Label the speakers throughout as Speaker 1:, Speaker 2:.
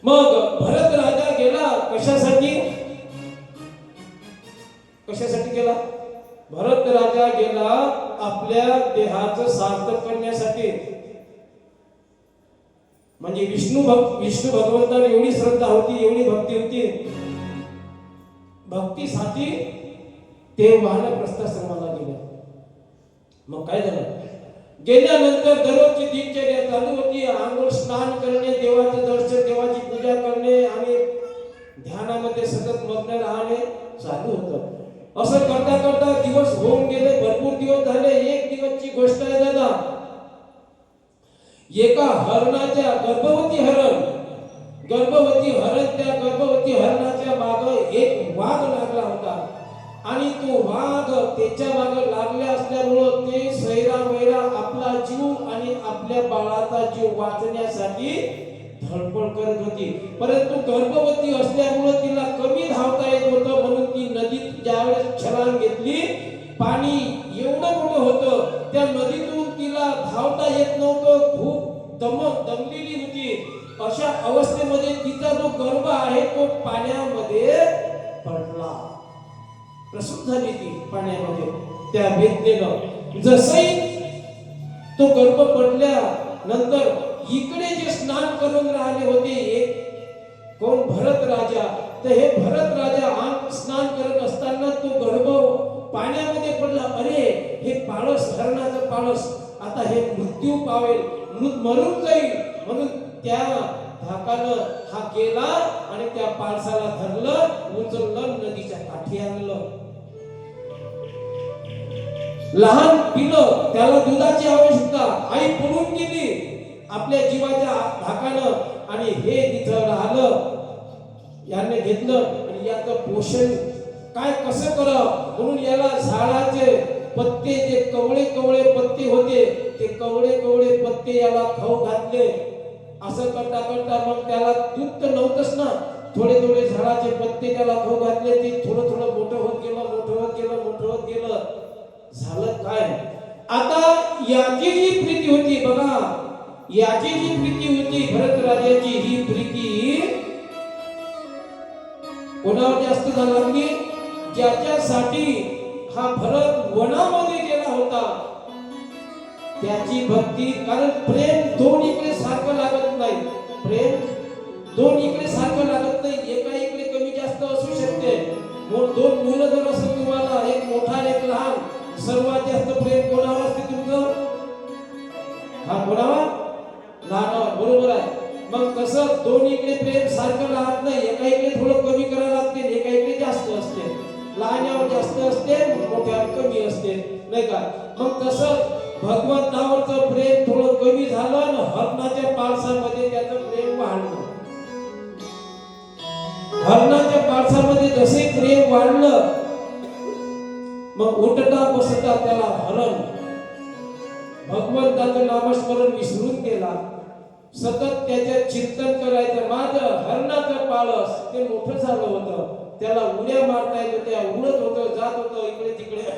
Speaker 1: मग भरत राजा गेला कशासाठी? कशासाठी गेला? भरत राजा गेला आपल्या देहाचं सार्थक करण्यासाठी. म्हणजे विष्णू भगवंताला एवढी श्रद्धा होती, एवढी भक्ती होती, भक्तीसाठी ते वानप्रस्थाश्रमाला गेले. मग काय झालं? गेल्यानंतर दररोजची दिनचर्या चालू होती. आंघोळ स्नान करणे, देवाचं दर्शन, देवाची पूजा करणे आणि ध्यानामध्ये सतत मग्न राहणे चालू होतं. असं करता करता दिवस होऊन गेले, भरपूर दिवस झाले. एक दिवसची गोष्ट आहे दादा. एका हरणाच्या गर्भवती हरण त्या गर्भवती हरणाच्या मागे एक वाघ लागला होता आणि तो वाघ त्याच्या मागे लागले असल्यामुळं ते सैरा आपला जीव आणि आपल्या बाळाचा जीव वाचण्यासाठी धडपड करत होती. परंतु गर्भवती असल्यामुळं तिला कमी धावता येत होतं, म्हणून ती नदीत ज्यावेळेस छलांग घेतली, पाणी एवढं मोठं होतं, त्या नदीतून तिला धावता येत नव्हतं. खूप दमलेली होती. अशा अवस्थेमध्ये तिचा जो गर्भ आहे तो पाण्यामध्ये पडला. प्रसूत झाली ती पाण्यामध्ये त्या वेदनेनं. जसही तो गर्भ पडल्या नंतर इकडे जे स्नान करून राहिले होते एक कोण? भरत राजा. तर हे भरत राजा स्नान करत असताना तो गर्भ पाण्यामध्ये पडला. अरे हे पाळस, हरणाचं पाळस आता हे मृत्यू पावेल, मरून जाईल, म्हणून त्या धाकानं हा गेला आणि त्या पाळसाला धरलं, उचललं, नदीच्या काठी आणलं. लहान पिलं, त्याला दुधाची आवश्यकता, आई पळून गेली आपल्या जीवाच्या धाकानं आणि हे तिथं राहिलं. याने घेतलं आणि याचं पोषण काय कसं करावं म्हणून याला झाडाचे पत्ते, जे कवळे पत्ते होते, ते कवळे पत्ते याला खाऊ घातले. असं करता करता मग त्याला दूध तर नव्हतंच ना, थोडे झाडाचे पत्ते त्याला खाऊ घातले. ते थोडं मोठं होत गेलं. झालं काय? आता याची जी प्रीती होती बघा, याची जी प्रीती होती भरत राजाची, ही प्रीती कोणावर जास्त झाला लागली? ज्याच्यासाठी हा भरत वनामध्ये गेला होता त्याची भक्ती. कारण प्रेम दोन इकडे सारखं लागत नाही. प्रेम दोन इकडे सारखं लागत नाही. एका इकडे कमी जास्त असू शकते. दोन मुलं जर असेल तुम्हाला, एक मोठा आणि एक लहान, सर्वात जास्त प्रेम कोणावर असते तुमचं? हा कोणावर? लहानावर. बरोबर आहे. मग कसं दोन इकडे प्रेम सारखं राहत नाही. एका इकडे थोडं कमी करायला लागते, एका इकडे जास्त असते. लहानावर जास्त असते, मोठ्यावर कमी असते, नाही का? मग तसं भगवंतावरचं प्रेम थोडं कमी झालं आणि हरणाच्या पाळसामध्ये त्याचं प्रेम वाढलं. हरणाच्या पाळसामध्ये जसे प्रेम वाढलं, मग उठता बसता त्याला हरण भगवंताचं नामस्मरण विसरून गेला. सतत त्याचे चिंतन करायचं. माझं हरणाचं पाळस ते मोठं झालं होतं, त्याला उड्या मारता येत होत्या, उडत होतं, जात होतं इकडे तिकडे.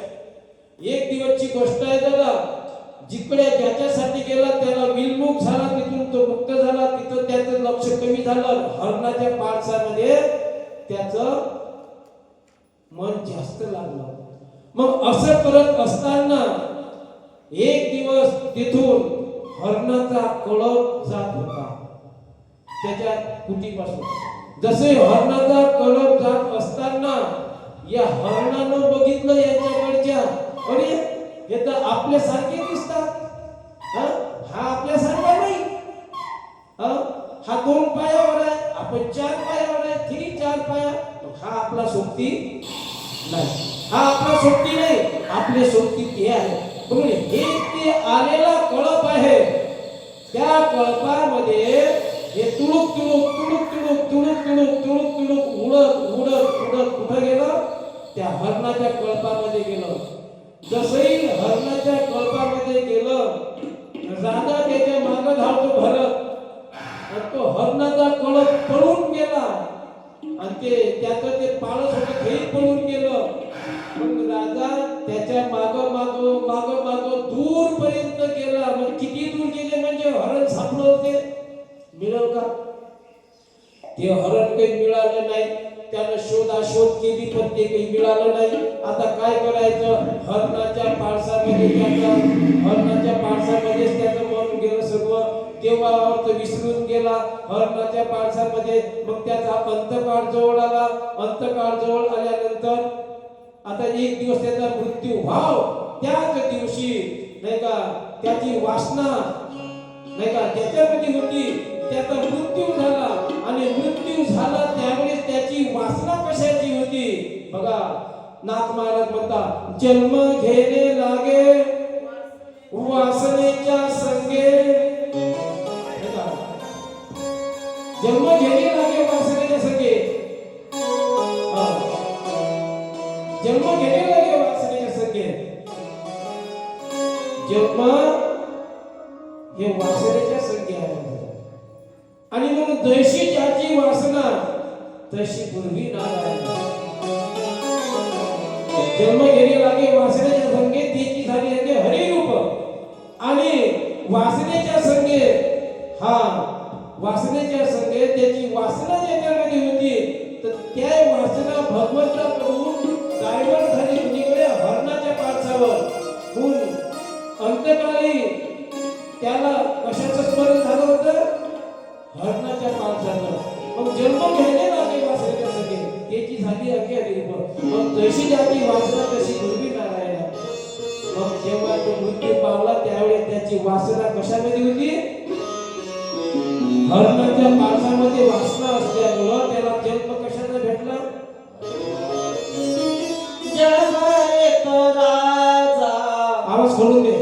Speaker 1: एक दिवसची गोष्ट आहे दादा. जिकडे ज्याच्यासाठी गेला त्याला विलमुख झाला, तिथून तो मुक्त झाला. तिथं त्याचं लक्ष कमी झालं. हरणाच्या पाळसामध्ये त्याचं मन जास्त लागलं. मग असं करत असताना एक दिवस तिथून हरणाचा कळप जात होता त्याच्या कुटीपासून. जसे हरणाचा कळप जात असताना या हरणानं बघितलं याच्याकडच्या, अरे हे तर आपल्यासारखे दिसतात. हा आपल्यासारखा नाही. हा 2 पायावर आहे, आपण 4 पायावर आहे, 4 पाया. हा आपला सोबती नाही. हा आपला सोबती नाही, आपले सोबती हे आहे. म्हणून हे ते आलेला कळप आहे. त्या कळपामध्ये हे तुडुक उडत कुठं गेलं? त्या हरणाच्या कळपामध्ये गेलं. जसही हरणाच्या कळपामध्ये गेलं, राजा त्याच्या मागे धावतो भरत. तो हरणाचा कळप पळून गेला आणि ते त्याचं ते पाळस होतं ते पळून गेलं. मग राजा त्याच्या माग दूर पर्यंत गेला. मग किती दूर गेले म्हणजे हरण सापडलं होते? मिळव का? ते हरण काही मिळालं नाही. त्यानं शोधाशोध केली पण ते काही मिळालं नाही. आता काय करायचं? हरणाच्या पाळसामध्येच त्याचं मन गेलं सर्व. देवावर विसरून गेला हरणाच्या पाळसामध्ये. मग त्याचा अंतकाळ जवळ आला. अंतकाळ जवळ आल्यानंतर आता एक दिवस त्याचा मृत्यू व्हाव. त्याच दिवशी नाही का त्याची वासना नाही का त्याच्यामध्ये होती. त्याचा मृत्यू झाला आणि मृत्यू झाला त्यावेळेस त्याची वासना कशाची होती बघा. नाथ महाराज म्हणतात जन्म घेणे लागे वासनेच्या संगे. जन्म घेणे लागे वासनेच्या संगे. जन्म घेणे लागे वासनेच्या संगे. जन्म हे वासनेच्या संगे आहे. आणि म्हणून जशी ज्याची वासना तशी पूर्वी नारायण. जन्म घेणे लागे वासनेच्या संगे त्याची झाली आहे हरिरूप. आणि वासनेच्या संगे वासनेच्या संगे त्याची वासना ज्याच्यामध्ये होती तर त्या वासना भगवंताकडून डायव्हर्ट झाली कुणीकडे हरणाच्या पाळसावर. अंतकाळी त्याला कशाचं स्मरण झालं होतं? हरणाच्या पाळसानं. मग जन्म घ्यायला लागे वासनेच्या संगे त्याची झाली हरिरूप. मग जशी ज्याची वासना तशी पूर्वी नारायण. मग जेव्हा तो मृत्यू पावला त्यावेळेस त्याची वासना कशामध्ये होती? हरणाच्या पाळसामध्ये वासना असल्यामुळं त्याला जन्म कशाचा भेटला? आवाज खोलून दे.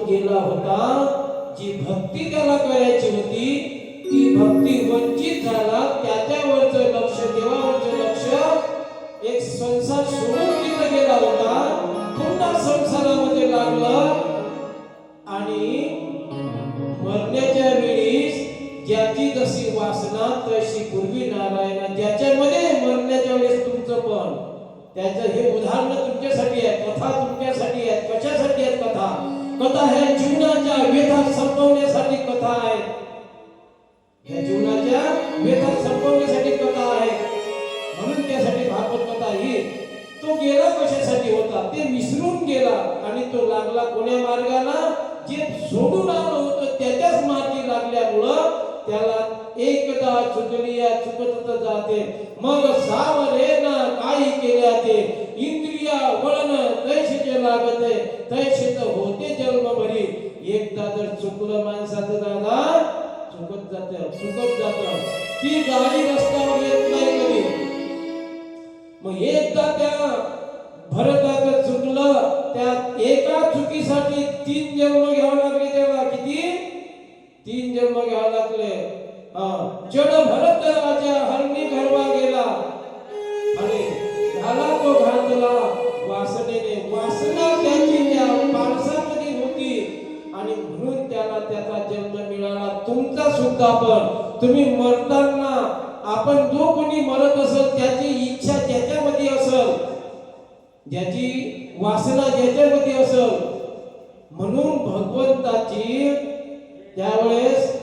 Speaker 1: गेला होता. जी भक्ती त्याला करायची होती ती भक्ती वंचित झाला. त्याच्यावरचं लक्ष देवावरचं लक्ष एक संसार सोडून तिथे गेला होता. पुन्हा संसारामध्ये लागला आणि मरण्याच्या वेळी ज्याची जशी वासना तशी पूर्वी नारायण. ज्याच्यामध्ये मरण्याच्या वेळेस तुमचं पण त्याचं हे उदाहरण तुमच्यासाठी आहे, कथा तुमच्यासाठी आहे. कथा ह्या जीवनाच्या व्यथा संपवण्यासाठी कथा आहे. ह्या जीवनाच्या व्यथा संपवण्यासाठी कथा आहे. म्हणून त्यासाठी भागवत कथा ही. तो गेला कशासाठी होता ते विसरून गेला आणि तो लागला कोण्या मार्गाला, जे सोडून आलं होतं त्याच्याच मार्गी लागल्यामुळं त्याला एकदा चुकलिया चुकत जाते. मग सावरे ना काही केल्या ते इंद्रिया वळण तैसेचे लागते, तैसेच होते जन्मभरी. एकदा जर चुकलं माणसाचं दादा चुकत जात. ती गाडी रस्त्यावर येत नाही कधी. मग एकदा त्या भरताचं चुकलं, त्या एका चुकीसाठी 3 जन्म घ्यावे लागले त्याला. किती? 3 जन्म घ्यावे लागले. जड भरत राजा हरणी घरवा गेला आणि झाला तो घातला वासनेने. वासना त्याची त्या पारसामध्ये होती आणि म्हणून त्याला त्याचा जन्म मिळाला. तुमचा सुद्धा पण तुम्ही मरताना आपण जो कोणी मरत असेल त्याची इच्छा ज्याच्यामध्ये असेल, ज्याची वासना ज्याच्यामध्ये असेल, म्हणून भगवंताची त्यावेळेस